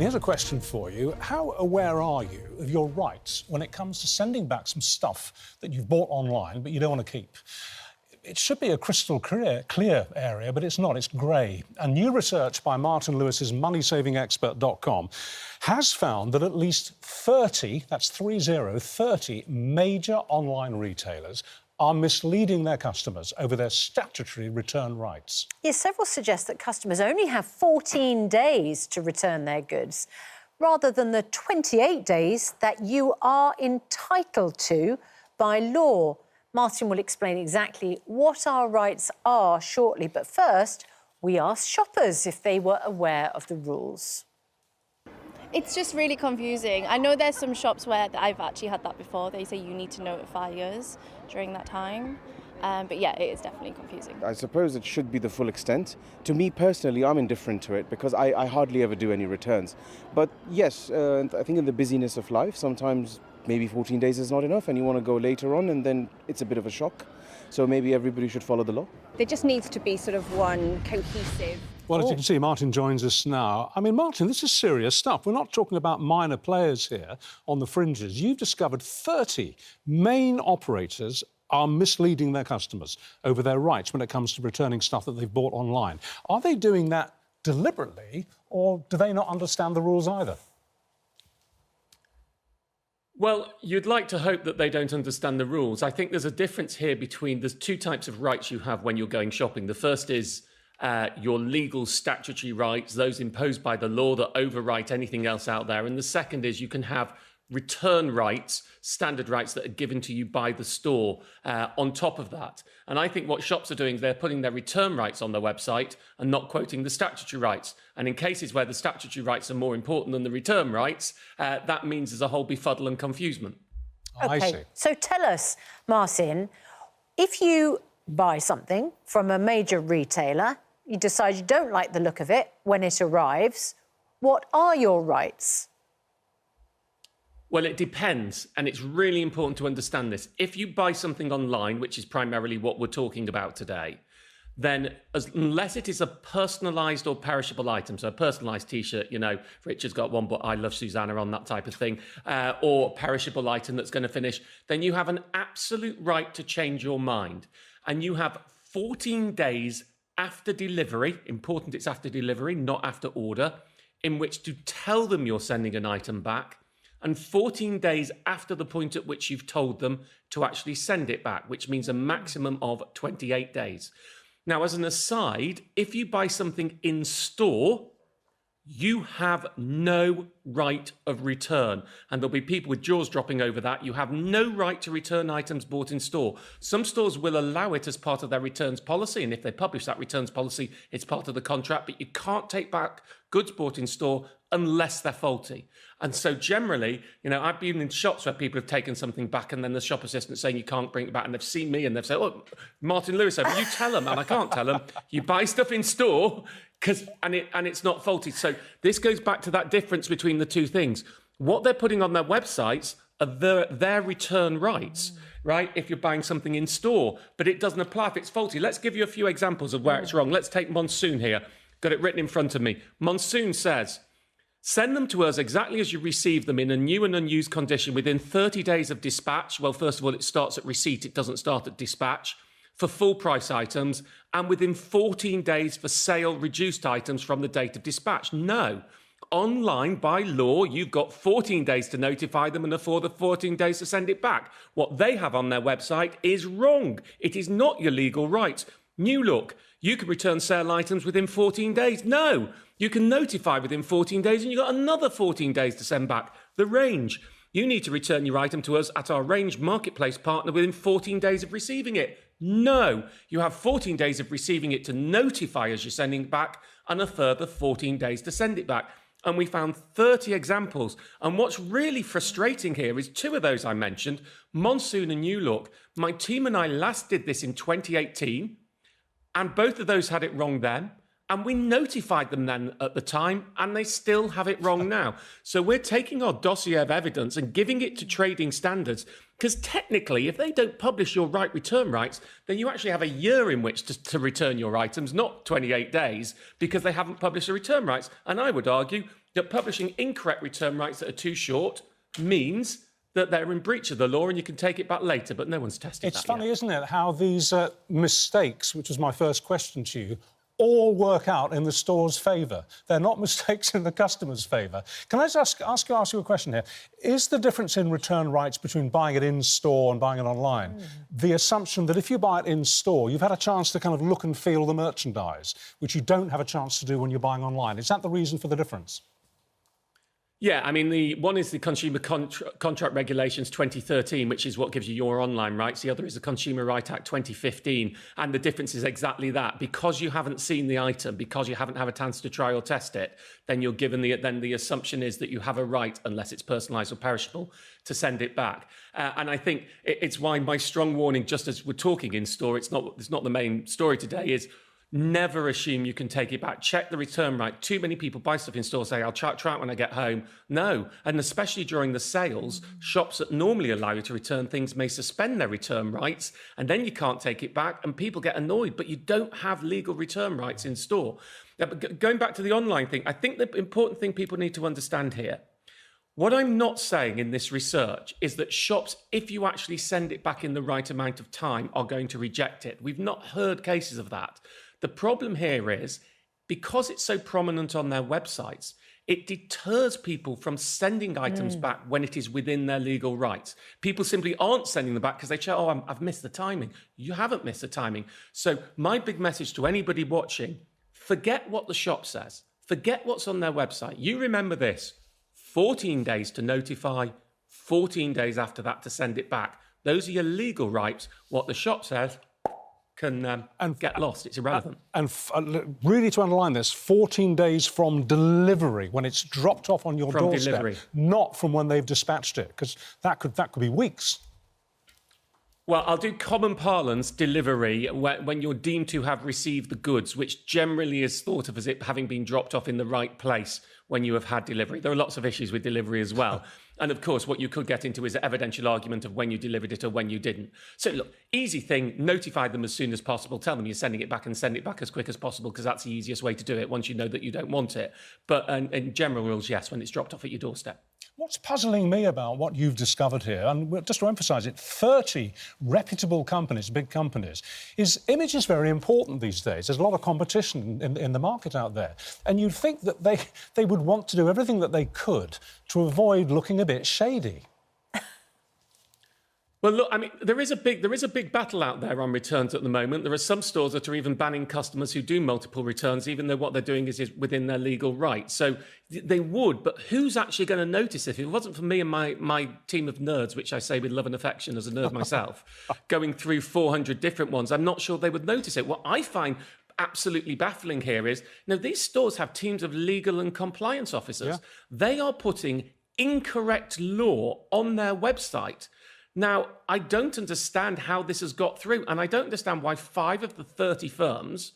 here's a question for you. How aware are you of your rights when it comes to sending back some stuff that you've bought online but you don't want to keep? It should be a crystal clear area, but it's not. It's grey. And new research by Martin Lewis's moneysavingexpert.com has found that at least 30, that's 30 major online retailers are misleading their customers over their statutory return rights. Yes, several suggest that customers only have 14 days to return their goods, rather than the 28 days that you are entitled to by law. Martin will explain exactly what our rights are shortly, but first, we asked shoppers if they were aware of the rules. It's just really confusing. I know there's some shops where I've actually had that before. They say you need to notify us during that time. But yeah, it is definitely confusing. I suppose it should be the full extent. To me personally, I'm indifferent to it because I hardly ever do any returns. But yes, I think in the busyness of life, sometimes maybe 14 days is not enough and you want to go later on and then it's a bit of a shock. So maybe everybody should follow the law. There just needs to be sort of one cohesive... Well, as you can see, Martin joins us now. I mean, Martin, this is serious stuff. We're not talking about minor players here on the fringes. You've discovered 30 main operators are misleading their customers over their rights when it comes to returning stuff that they've bought online. Are they doing that deliberately, or do they not understand the rules either? Well, you'd like to hope that they don't understand the rules. I think there's a difference here between there's two types of rights you have when you're going shopping. The first is your legal statutory rights, those imposed by the law that overwrite anything else out there. And the second is you can have return rights, standard rights that are given to you by the store on top of that. And I think what shops are doing is they're putting their return rights on their website and not quoting the statutory rights. And in cases where the statutory rights are more important than the return rights, that means there's a whole befuddle and confusement. Oh, I see. So tell us, Martin, if you buy something from a major retailer, you decide you don't like the look of it when it arrives, what are your rights? Well, it depends, and it's really important to understand this. If you buy something online, which is primarily what we're talking about today, then unless it is a personalised or perishable item, so a personalised T-shirt, you know, Richard's got one, but I love Susanna on that type of thing, or a perishable item that's going to finish, then you have an absolute right to change your mind. And you have 14 days after delivery, important it's after delivery, not after order, in which to tell them you're sending an item back, and 14 days after the point at which you've told them to actually send it back, which means a maximum of 28 days. Now, as an aside, if you buy something in store, you have no right of return. And there'll be people with jaws dropping over that. You have no right to return items bought in store. Some stores will allow it as part of their returns policy. And if they publish that returns policy, it's part of the contract. But you can't take back goods bought in store unless they're faulty. And so generally, you know, I've been in shops where people have taken something back and then the shop assistant saying you can't bring it back, and they've seen me and they've said, oh, Martin Lewis, you tell them, and I can't tell them. You buy stuff in store and it's not faulty. So this goes back to that difference between the two things. What they're putting on their websites are their return rights, right? If you're buying something in store, but it doesn't apply if it's faulty. Let's give you a few examples of where it's wrong. Let's take Monsoon here. Got it written in front of me. Monsoon says, send them to us exactly as you receive them in a new and unused condition within 30 days of dispatch. Well, first of all, it starts at receipt. It doesn't start at dispatch. For full price items, and within 14 days for sale reduced items from the date of dispatch. No. Online, by law, you've got 14 days to notify them and a further 14 days to send it back. What they have on their website is wrong. It is not your legal right. New Look, you can return sale items within 14 days. No. You can notify within 14 days and you've got another 14 days to send back. The Range, you need to return your item to us at our Range marketplace partner within 14 days of receiving it. No, you have 14 days of receiving it to notify us you're sending it back and a further 14 days to send it back. And we found 30 examples. And what's really frustrating here is two of those I mentioned, Monsoon and New Look. My team and I last did this in 2018, and both of those had it wrong then. And we notified them then at the time, and they still have it wrong now. So we're taking our dossier of evidence and giving it to trading standards, because technically, if they don't publish your right return rights, then you actually have a year in which to return your items, not 28 days, because they haven't published the return rights. And I would argue that publishing incorrect return rights that are too short means that they're in breach of the law and you can take it back later, but no one's tested that It's funny, yet. isn't it, how these mistakes, which was my first question to you, all work out in the store's favour. They're not mistakes in the customer's favour. Can I just ask you a question here? Is the difference in return rights between buying it in-store and buying it online the assumption that if you buy it in-store, you've had a chance to kind of look and feel the merchandise, which you don't have a chance to do when you're buying online? Is that the reason for the difference? Yeah, I mean, the one is the Consumer Contract Regulations 2013, which is what gives you your online rights. The other is the Consumer Right Act 2015. And the difference is exactly that. Because you haven't seen the item, because you haven't had a chance to try or test it, then you're given the assumption is that you have a right, unless it's personalised or perishable, to send it back. And I think it's why my strong warning, just as we're talking in store, it's not the main story today, is never assume you can take it back. Check the return right. Too many people buy stuff in stores, say, I'll try it when I get home. No. And especially during the sales, shops that normally allow you to return things may suspend their return rights, and then you can't take it back, and people get annoyed, but you don't have legal return rights in store. But going back to the online thing, I think the important thing people need to understand here, what I'm not saying in this research is that shops, if you actually send it back in the right amount of time, are going to reject it. We've not heard cases of that. The problem here is, because it's so prominent on their websites, it deters people from sending items back when it is within their legal rights. People simply aren't sending them back because they say, oh, I've missed the timing. You haven't missed the timing. So my big message to anybody watching, forget what the shop says. Forget what's on their website. You remember this, 14 days to notify, 14 days after that to send it back. Those are your legal rights. What the shop says can get lost. It's irrelevant. And really, to underline this, 14 days from delivery, when it's dropped off on your doorstep, delivery. Not from when they've dispatched it, because that could be weeks. Well, I'll do common parlance delivery when you're deemed to have received the goods, which generally is thought of as it having been dropped off in the right place when you have had delivery. There are lots of issues with delivery as well. And of course, what you could get into is an evidential argument of when you delivered it or when you didn't. So look, easy thing, notify them as soon as possible. Tell them you're sending it back and send it back as quick as possible, because that's the easiest way to do it once you know that you don't want it. But in general rules, yes, when it's dropped off at your doorstep. What's puzzling me about what you've discovered here, and just to emphasise it, 30 reputable companies, big companies, is image is very important these days. There's a lot of competition in the market out there. And you'd think that they would want to do everything that they could to avoid looking a bit shady. Well, look, I mean, there is a big battle out there on returns at the moment. There are some stores that are even banning customers who do multiple returns, even though what they're doing is within their legal right. So they would, but who's actually going to notice if it wasn't for me and my team of nerds, which I say with love and affection as a nerd myself, going through 400 different ones? I'm not sure they would notice it. What I find absolutely baffling here is, these stores have teams of legal and compliance officers. Yeah. They are putting incorrect law on their website. Now, I don't understand how this has got through, and I don't understand why 5 of the 30 firms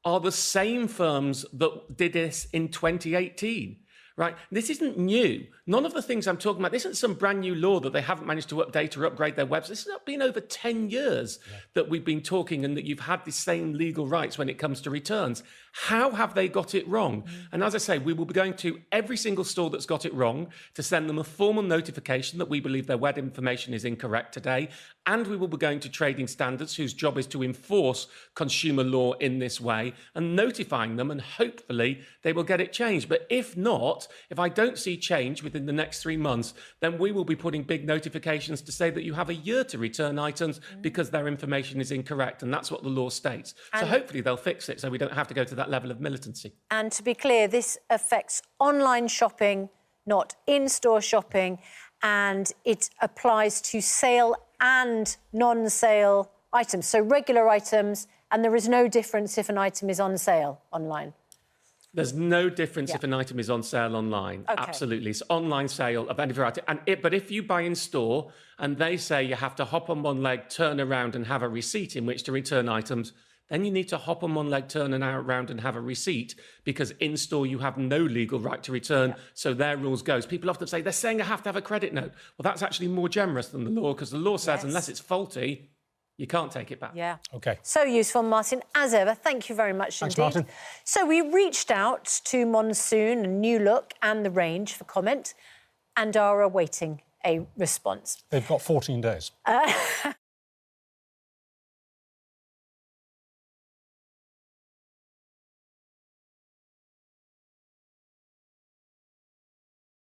are the same firms that did this in 2018, right? This isn't new. None of the things I'm talking about, this isn't some brand new law that they haven't managed to update or upgrade their website. This has been over 10 years that we've been talking, and that you've had the same legal rights when it comes to returns. How have they got it wrong? And as I say, we will be going to every single store that's got it wrong to send them a formal notification that we believe their web information is incorrect today. And we will be going to trading standards, whose job is to enforce consumer law in this way, and notifying them, and hopefully they will get it changed. But if not, if I don't see change within the next 3 months, then we will be putting big notifications to say that you have a year to return items because their information is incorrect. And that's what the law states. So hopefully they'll fix it so we don't have to go to that level of militancy. And to be clear, this affects online shopping, not in-store shopping, and it applies to sale and non-sale items, so regular items, and there is no difference if an item is on sale online. There's no difference if an item is on sale online. Okay. Absolutely. It's online sale of any variety. But if you buy in store and they say you have to hop on one leg, turn around and have a receipt in which to return items, then you need to hop on one leg, turn around and have a receipt, because in store you have no legal right to return. So their rules goes. People often say, they're saying I have to have a credit note. Well, that's actually more generous than the law, because the law says unless it's faulty, You can't take it back. Yeah. OK. So useful, Martin, as ever. Thank you very much Thanks, indeed. Martin. So we reached out to Monsoon and New Look and The Range for comment and are awaiting a response. They've got 14 days.